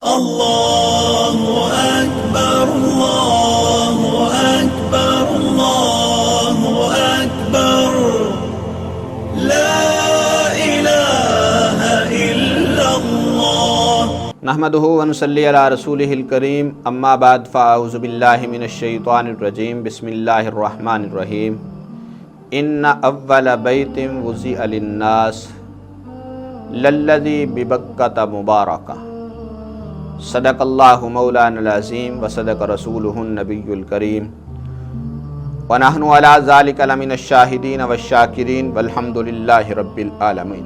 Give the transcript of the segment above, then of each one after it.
اللہ اکبر اللہ اکبر اللہ اکبر لا الہ الا اللہ نحمدہ ونصلی علی رسولہ الکریم اما بعد فاعوذ باللہ من الشیطان الرجیم بسم اللہ الرحمن الرحیم ان اول بیت وضع للناس للذی ببکۃ مبارکہ صدق اللہ مولانا العظیم وصدق رسولہ النبی الکریم ونحن علی ذلک لمن الشاہدین والشاکرین والحمد للہ رب العالمین۔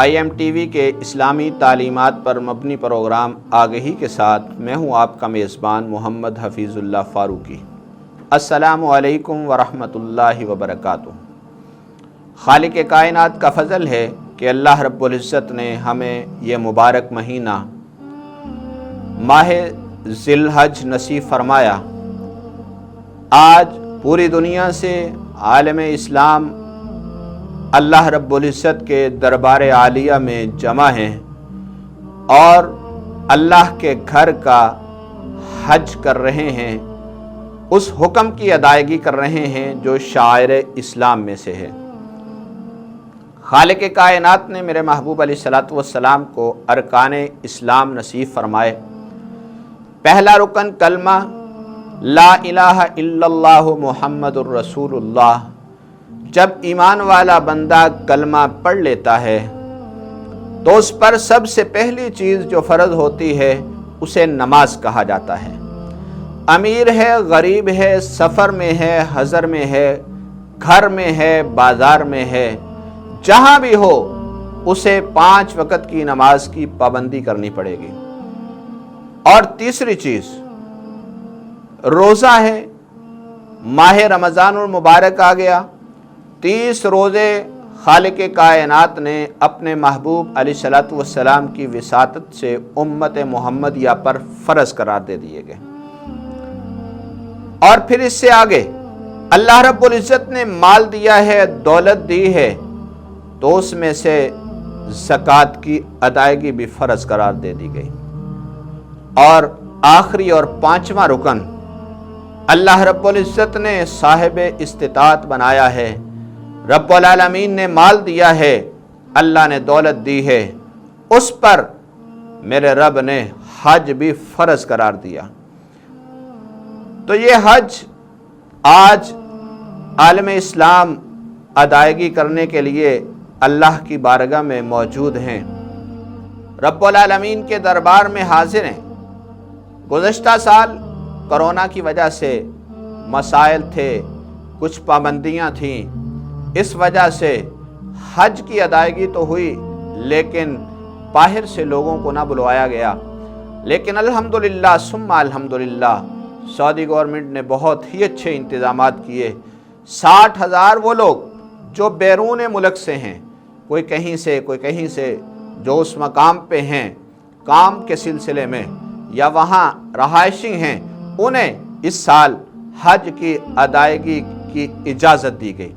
آئی ایم ٹی وی کے اسلامی تعلیمات پر مبنی پروگرام آگہی کے ساتھ میں ہوں آپ کا میزبان محمد حفیظ اللہ فاروقی۔ السلام علیکم ورحمۃ اللہ وبرکاتہ۔ خالق کائنات کا فضل ہے کہ اللہ رب العزت نے ہمیں یہ مبارک مہینہ ماہ ذی الحج نصیب فرمایا۔ آج پوری دنیا سے عالم اسلام اللہ رب العزت کے دربار عالیہ میں جمع ہیں اور اللہ کے گھر کا حج کر رہے ہیں، اس حکم کی ادائیگی کر رہے ہیں جو شعائر اسلام میں سے ہے۔ خالق کائنات نے میرے محبوب علیہ الصلوۃ والسلام کو ارکان اسلام نصیب فرمائے۔ پہلا رکن کلمہ لا الہ الا اللہ محمد الرسول اللہ۔ جب ایمان والا بندہ کلمہ پڑھ لیتا ہے تو اس پر سب سے پہلی چیز جو فرض ہوتی ہے اسے نماز کہا جاتا ہے۔ امیر ہے، غریب ہے، سفر میں ہے، حضر میں ہے، گھر میں ہے، بازار میں ہے، جہاں بھی ہو اسے 5 وقت کی نماز کی پابندی کرنی پڑے گی۔ اور تیسری چیز روزہ ہے۔ ماہ رمضان المبارک آ گیا، 30 روزے خالق کائنات نے اپنے محبوب علیہ الصلوۃ والسلام کی وساطت سے امت محمدیہ پر فرض قرار دے دیے گئے۔ اور پھر اس سے آگے اللہ رب العزت نے مال دیا ہے، دولت دی ہے، تو اس میں سے زکوٰۃ کی ادائیگی بھی فرض قرار دے دی گئی۔ اور آخری اور 5واں رکن اللہ رب العزت نے صاحب استطاعت بنایا ہے۔ رب العالمین نے مال دیا ہے، اللہ نے دولت دی ہے، اس پر میرے رب نے حج بھی فرض قرار دیا۔ تو یہ حج آج عالم اسلام ادائیگی کرنے کے لیے اللہ کی بارگاہ میں موجود ہیں، رب العالمین کے دربار میں حاضر ہیں۔ گزشتہ سال کرونا کی وجہ سے مسائل تھے، کچھ پابندیاں تھیں، اس وجہ سے حج کی ادائیگی تو ہوئی لیکن باہر سے لوگوں کو نہ بلوایا گیا۔ لیکن الحمدللہ ثم الحمدللہ سعودی گورنمنٹ نے بہت ہی اچھے انتظامات کیے۔ 60,000 وہ لوگ جو بیرون ملک سے ہیں، کوئی کہیں سے کوئی کہیں سے، جو اس مقام پہ ہیں کام کے سلسلے میں یا وہاں رہائشی ہیں، انہیں اس سال حج کی ادائیگی کی اجازت دی گئی۔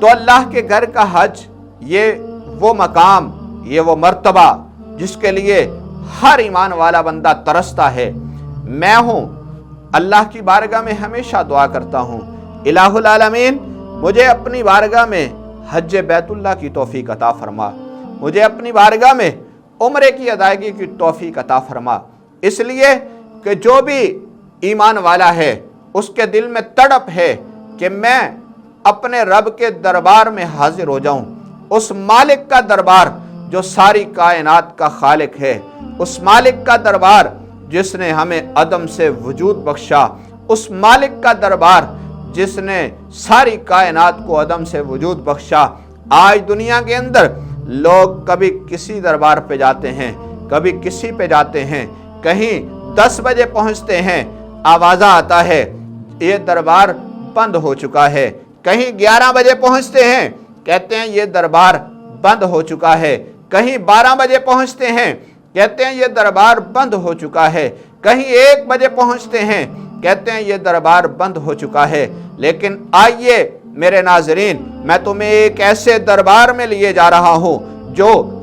تو اللہ کے گھر کا حج یہ وہ مقام، یہ وہ مرتبہ جس کے لیے ہر ایمان والا بندہ ترستا ہے۔ میں ہوں اللہ کی بارگاہ میں ہمیشہ دعا کرتا ہوں، الہ العالمین مجھے اپنی بارگاہ میں حج بیت اللہ کی توفیق عطا فرما، مجھے اپنی بارگاہ میں عمرے کی ادائیگی کی توفیق عطا فرما، اس لیے کہ جو بھی ایمان والا ہے اس کے دل میں تڑپ ہے کہ میں اپنے رب کے دربار میں حاضر ہو جاؤں، اس مالک کا دربار جو ساری کائنات کا خالق ہے، اس مالک کا دربار جس نے ہمیں عدم سے وجود بخشا، اس مالک کا دربار جس نے ساری کائنات کو عدم سے وجود بخشا۔ آج دنیا کے اندر لوگ کبھی کسی دربار پہ جاتے ہیں، کبھی کسی پہ جاتے ہیں، کہیں 10 بجے پہنچتے ہیں، آوازہ آتا ہے یہ دربار بند ہو چکا ہے، کہیں 11 بجے پہنچتے ہیں کہتے ہیں یہ دربار بند ہو چکا ہے، کہیں 12 بجے پہنچتے ہیں کہتے ہیں یہ دربار بند ہو چکا ہے، کہیں 1 بجے پہنچتے ہیں کہتے ہیں یہ دربار بند ہو چکا ہے۔ لیکن آئیے میرے ناظرین، میں تمہیں ایک ایسے دربار میں لیے جا رہا ہوں جو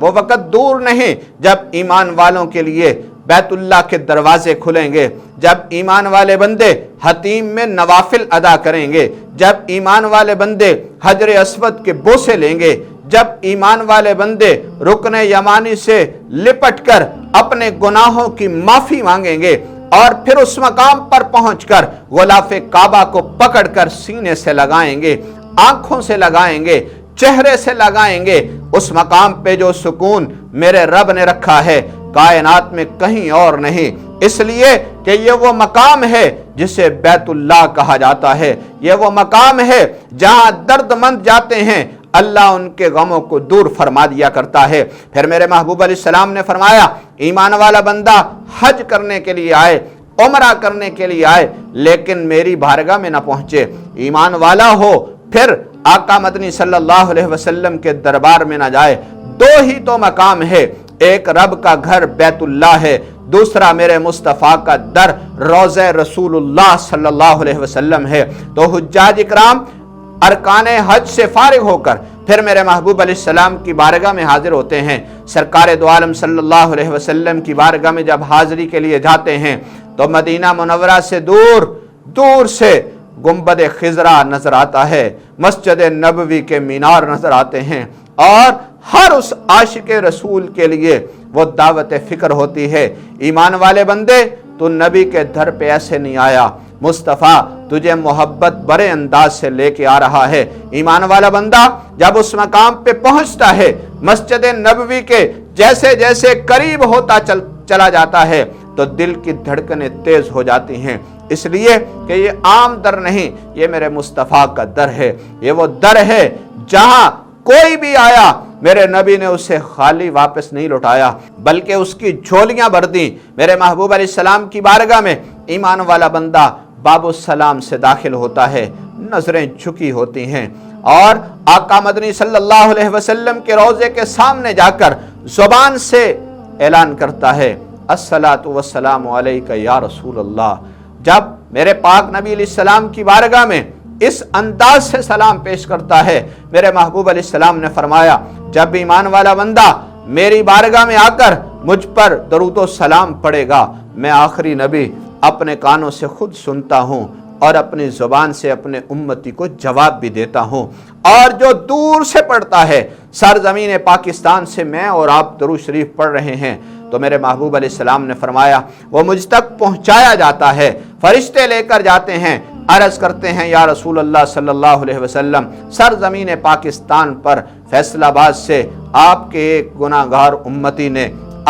وہ وقت دور نہیں جب ایمان والوں کے لیے بیت اللہ کے دروازے کھلیں گے، جب ایمان والے بندے حتیم میں نوافل ادا کریں گے، جب ایمان والے بندے حجر اسود کے بوسے لیں گے، جب ایمان والے بندے رکن یمانی سے لپٹ کر اپنے گناہوں کی معافی مانگیں گے، اور پھر اس مقام پر پہنچ کر غلاف کعبہ کو پکڑ کر سینے سے لگائیں گے، آنکھوں سے لگائیں گے، چہرے سے لگائیں گے، اس مقام پہ جو سکون میرے رب نے رکھا ہے کائنات میں کہیں اور نہیں، اس لیے کہ یہ وہ مقام ہے جسے بیت اللہ کہا جاتا ہے، یہ وہ مقام ہے جہاں درد مند جاتے ہیں اللہ ان کے غموں کو دور فرما دیا کرتا ہے۔ پھر میرے محبوب علیہ السلام نے فرمایا ایمان والا بندہ حج کرنے کے لیے آئے، عمرہ کرنے کے لیے آئے، لیکن میری بارگاہ میں نہ پہنچے، ایمان والا ہو پھر آقا مدنی صلی اللہ علیہ وسلم کے دربار میں نہ جائے۔ دو ہی تو مقام ہے، ایک رب کا گھر بیت اللہ ہے، دوسرا میرے مصطفیٰ کا در روضہ رسول اللہ صلی اللہ علیہ وسلم ہے۔ تو حجاج اکرام ارکان حج سے فارغ ہو کر پھر میرے محبوب علیہ السلام کی بارگاہ میں حاضر ہوتے ہیں۔ سرکار دو عالم صلی اللہ علیہ وسلم کی بارگاہ میں جب حاضری کے لیے جاتے ہیں تو مدینہ منورہ سے دور سے گنبد خضرا نظر آتا ہے، مسجد نبوی کے مینار نظر آتے ہیں، اور ہر اس عاشق رسول کے لیے وہ دعوت فکر ہوتی ہے، ایمان والے بندے تو نبی کے در پہ ایسے نہیں آیا، مصطفیٰ تجھے محبت برے انداز سے لے کے آ رہا ہے۔ ایمان والا بندہ جب اس مقام پہ پہنچتا ہے، مسجد نبوی کے جیسے جیسے قریب ہوتا چلا جاتا ہے تو دل کی دھڑکنیں تیز ہو جاتی ہیں، اس لیے کہ یہ عام در نہیں، یہ میرے مصطفیٰ کا در ہے، یہ وہ در ہے جہاں کوئی بھی آیا میرے نبی نے اسے خالی واپس نہیں لوٹایا بلکہ اس کی جھولیاں بھر دیں۔ میرے محبوب علیہ السلام کی بارگاہ میں ایمان والا بندہ باب السلام سے داخل ہوتا ہے، نظریں جھکی ہوتی ہیں، اور آقا مدنی صلی اللہ علیہ وسلم کے روضے کے سامنے جا کر زبان سے اعلان کرتا ہے الصلاۃ والسلام علیک یا رسول اللہ۔ جب میرے پاک نبی علیہ السلام کی بارگاہ میں اس انداز سے سلام پیش کرتا ہے، میرے محبوب علیہ السلام نے فرمایا جب ایمان والا بندہ میری بارگاہ میں آ کر مجھ پر درود و سلام پڑے گا، میں آخری نبی اپنے کانوں سے خود سنتا ہوں اور اپنی زبان سے اپنے امتی کو جواب بھی دیتا ہوں، اور جو دور سے پڑھتا ہے، سرزمین پاکستان سے میں اور آپ درود شریف پڑھ رہے ہیں، تو میرے محبوب علیہ السلام نے فرمایا وہ مجھ تک پہنچایا جاتا ہے، فرشتے لے کر جاتے ہیں، عرض کرتے ہیں یا رسول اللہ صلی اللہ علیہ وسلم سرزمین پاکستان پر فیصل آباد سے آپ کے ایک گناہ گار امتی نے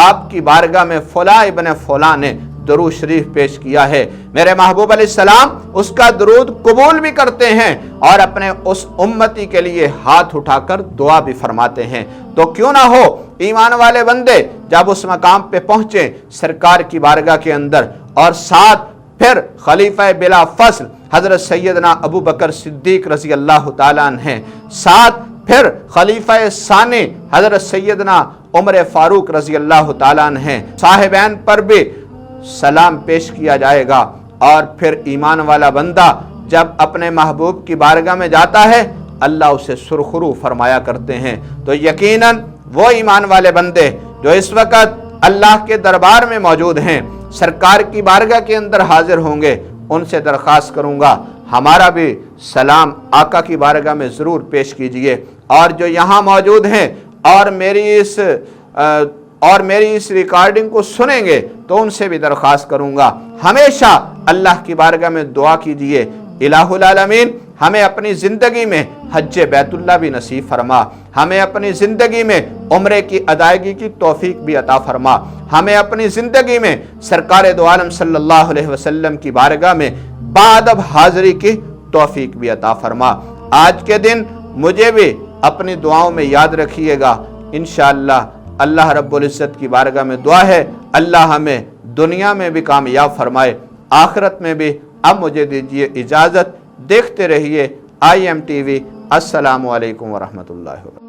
آپ کی بارگاہ میں فلاں ابن فلاں نے درود شریف پیش کیا ہے۔ میرے محبوب علیہ السلام اس کا درود قبول بھی کرتے ہیں اور اپنے اس امتی کے لیے ہاتھ اٹھا کر دعا بھی فرماتے ہیں۔ تو کیوں نہ ہو ایمان والے بندے جب اس مقام پہ پہنچے سرکار کی بارگاہ کے اندر، اور ساتھ پھر خلیفہ بلا فصل حضرت سیدنا ابو بکر صدیق رضی اللہ تعالیٰ عنہ ہیں، ساتھ پھر خلیفہ ثانی حضرت سیدنا عمر فاروق رضی اللہ تعالیٰ عنہ ہیں، صاحبین پر بھی سلام پیش کیا جائے گا، اور پھر ایمان والا بندہ جب اپنے محبوب کی بارگاہ میں جاتا ہے اللہ اسے سرخرو فرمایا کرتے ہیں۔ تو یقیناً وہ ایمان والے بندے جو اس وقت اللہ کے دربار میں موجود ہیں، سرکار کی بارگاہ کے اندر حاضر ہوں گے، ان سے درخواست کروں گا ہمارا بھی سلام آقا کی بارگاہ میں ضرور پیش کیجئے، اور جو یہاں موجود ہیں اور میری اس ریکارڈنگ کو سنیں گے تو ان سے بھی درخواست کروں گا ہمیشہ اللہ کی بارگاہ میں دعا کیجئے الہ العالمین ہمیں اپنی زندگی میں حج بیت اللہ بھی نصیب فرما، ہمیں اپنی زندگی میں عمرے کی ادائیگی کی توفیق بھی عطا فرما، ہمیں اپنی زندگی میں سرکار دو عالم صلی اللہ علیہ وسلم کی بارگاہ میں بادب حاضری کی توفیق بھی عطا فرما۔ آج کے دن مجھے بھی اپنی دعاؤں میں یاد رکھیے گا، انشاءاللہ اللہ رب العزت کی بارگاہ میں دعا ہے اللہ ہمیں دنیا میں بھی کامیاب فرمائے، آخرت میں بھی۔ اب مجھے دیجیے اجازت، دیکھتے رہیے IM TV۔ السلام علیکم ورحمۃ اللہ وبرکاتہ۔